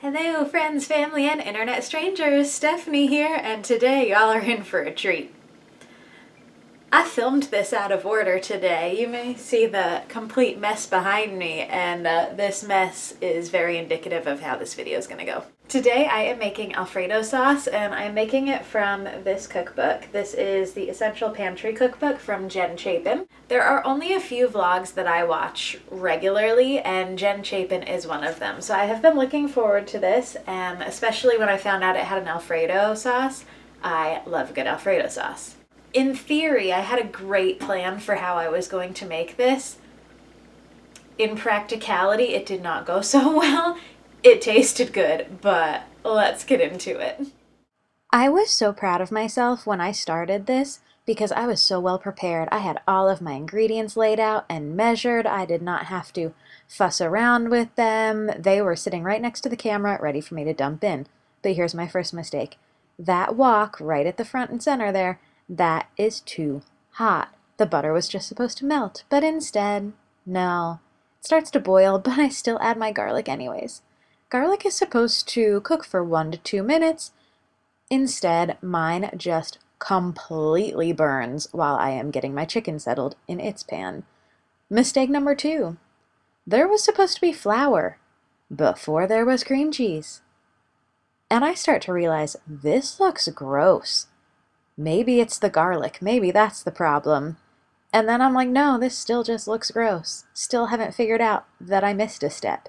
Hello friends, family, and internet strangers, Stephanie here, and today y'all are in for a treat. I filmed this out of order today. You may see the complete mess behind me, and this mess is very indicative of how this video is going to go. Today I am making Alfredo sauce, and I'm making it from this cookbook. This is the Essential Pantry Cookbook from Jen Chapin. There are only a few vlogs that I watch regularly, and Jen Chapin is one of them. So I have been looking forward to this, and especially when I found out it had an Alfredo sauce. I love good Alfredo sauce. In theory, I had a great plan for how I was going to make this. In practicality, it did not go so well. It tasted good, but let's get into it. I was so proud of myself when I started this because I was so well prepared. I had all of my ingredients laid out and measured. I did not have to fuss around with them. They were sitting right next to the camera, ready for me to dump in. But here's my first mistake. That wok right at the front and center there, that is too hot. The butter was just supposed to melt, but instead, no. It starts to boil, but I still add my garlic anyways. Garlic is supposed to cook for 1 to 2 minutes. Instead, mine just completely burns while I am getting my chicken settled in its pan. Mistake number 2. There was supposed to be flour before there was cream cheese. And I start to realize this looks gross. Maybe it's the garlic. Maybe that's the problem. And then I'm like, no, this still just looks gross. Still haven't figured out that I missed a step.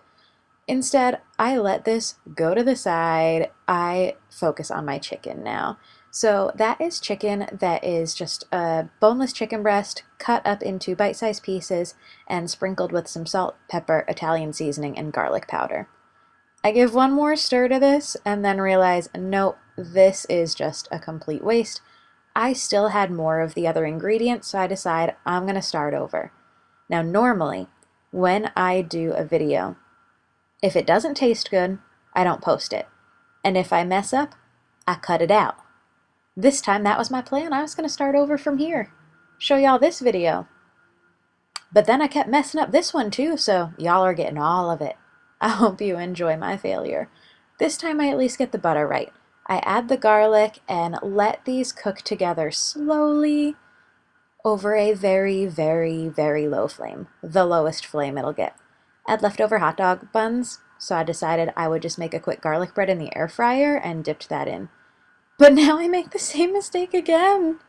Instead, I let this go to the side. I focus on my chicken now. So that is chicken that is just a boneless chicken breast cut up into bite-sized pieces and sprinkled with some salt, pepper, Italian seasoning, and garlic powder. I give one more stir to this and then realize, nope, this is just a complete waste. I still had more of the other ingredients, so I decide I'm going to start over. Now, normally, when I do a video, if it doesn't taste good, I don't post it. And if I mess up, I cut it out. This time, that was my plan. I was going to start over from here. Show y'all this video. But then I kept messing up this one too, so y'all are getting all of it. I hope you enjoy my failure. This time I at least get the butter right. I add the garlic and let these cook together slowly over a very, very, very low flame. The lowest flame it'll get. Add leftover hot dog buns, so I decided I would just make a quick garlic bread in the air fryer and dipped that in. But now I make the same mistake again.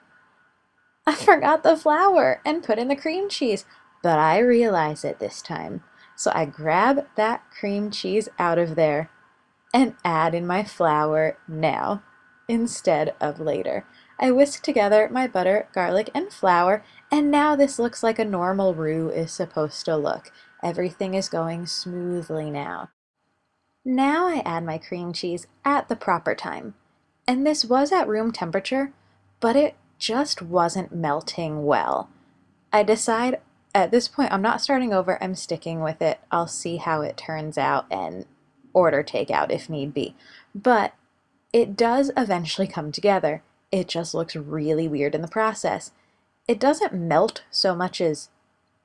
I forgot the flour and put in the cream cheese, but I realize it this time. So I grab that cream cheese out of there and add in my flour now instead of later. I whisk together my butter, garlic, and flour, and now this looks like a normal roux is supposed to look. Everything is going smoothly now. Now I add my cream cheese at the proper time. And this was at room temperature, but it just wasn't melting well. I decide at this point I'm not starting over, I'm sticking with it. I'll see how it turns out and order takeout if need be. But it does eventually come together. It just looks really weird in the process. It doesn't melt so much as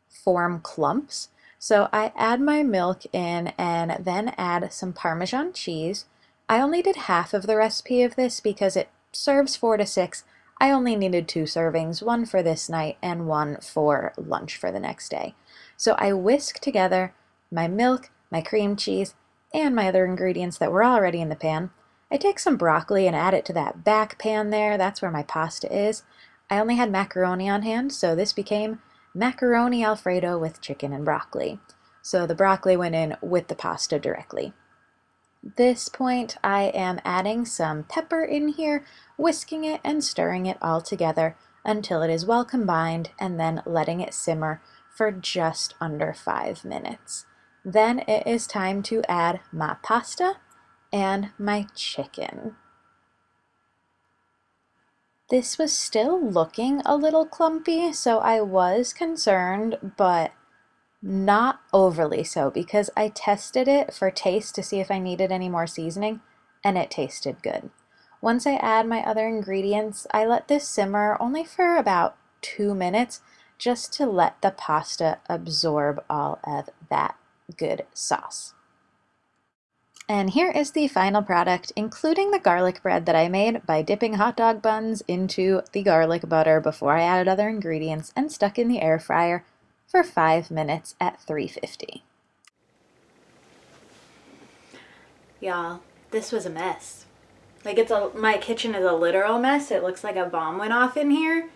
form clumps. So I add my milk in and then add some Parmesan cheese. I only did half of the recipe of this because it serves 4 to 6. I only needed 2 servings, one for this night and one for lunch for the next day. So I whisk together my milk, my cream cheese, and my other ingredients that were already in the pan. I take some broccoli and add it to that back pan there. That's where my pasta is. I only had macaroni on hand, so this became macaroni Alfredo with chicken and broccoli. So the broccoli went in with the pasta directly. This point, I am adding some pepper in here, whisking it and stirring it all together until it is well combined, and then letting it simmer for just under 5 minutes. Then it is time to add my pasta and my chicken. This was still looking a little clumpy, so I was concerned, but not overly so, because I tested it for taste to see if I needed any more seasoning, and it tasted good. Once I add my other ingredients, I let this simmer only for about 2 minutes, just to let the pasta absorb all of that good sauce. And here is the final product, including the garlic bread that I made by dipping hot dog buns into the garlic butter before I added other ingredients and stuck in the air fryer for 5 minutes at 350. Y'all, this was a mess. Like my kitchen is a literal mess. It looks like a bomb went off in here.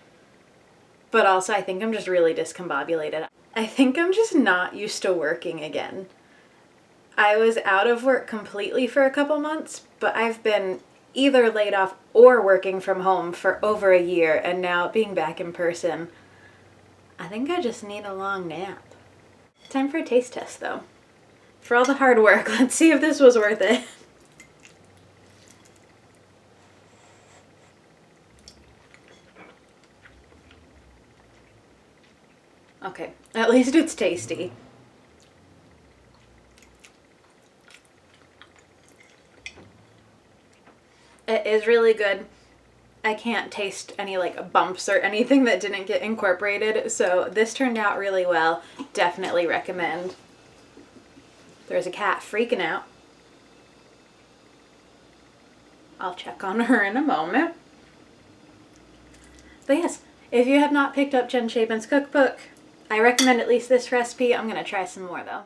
But also I think I'm just really discombobulated. I think I'm just not used to working again. I was out of work completely for a couple months, but I've been either laid off or working from home for over a year, and now being back in person, I think I just need a long nap. Time for a taste test though. For all the hard work, let's see if this was worth it. Okay, at least it's tasty. It is really good. I can't taste any like bumps or anything that didn't get incorporated, so this turned out really well. Definitely recommend. There's a cat freaking out. I'll check on her in a moment. But yes, if you have not picked up Jen Chapin's cookbook, I recommend at least this recipe. I'm going to try some more though.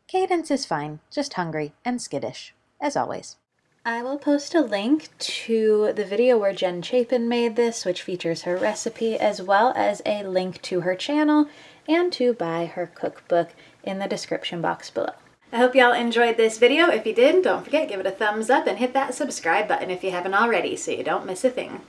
Cadence is fine, just hungry and skittish, as always. I will post a link to the video where Jen Chapin made this, which features her recipe, as well as a link to her channel and to buy her cookbook in the description box below. I hope y'all enjoyed this video. If you did, don't forget, give it a thumbs up and hit that subscribe button if you haven't already so you don't miss a thing.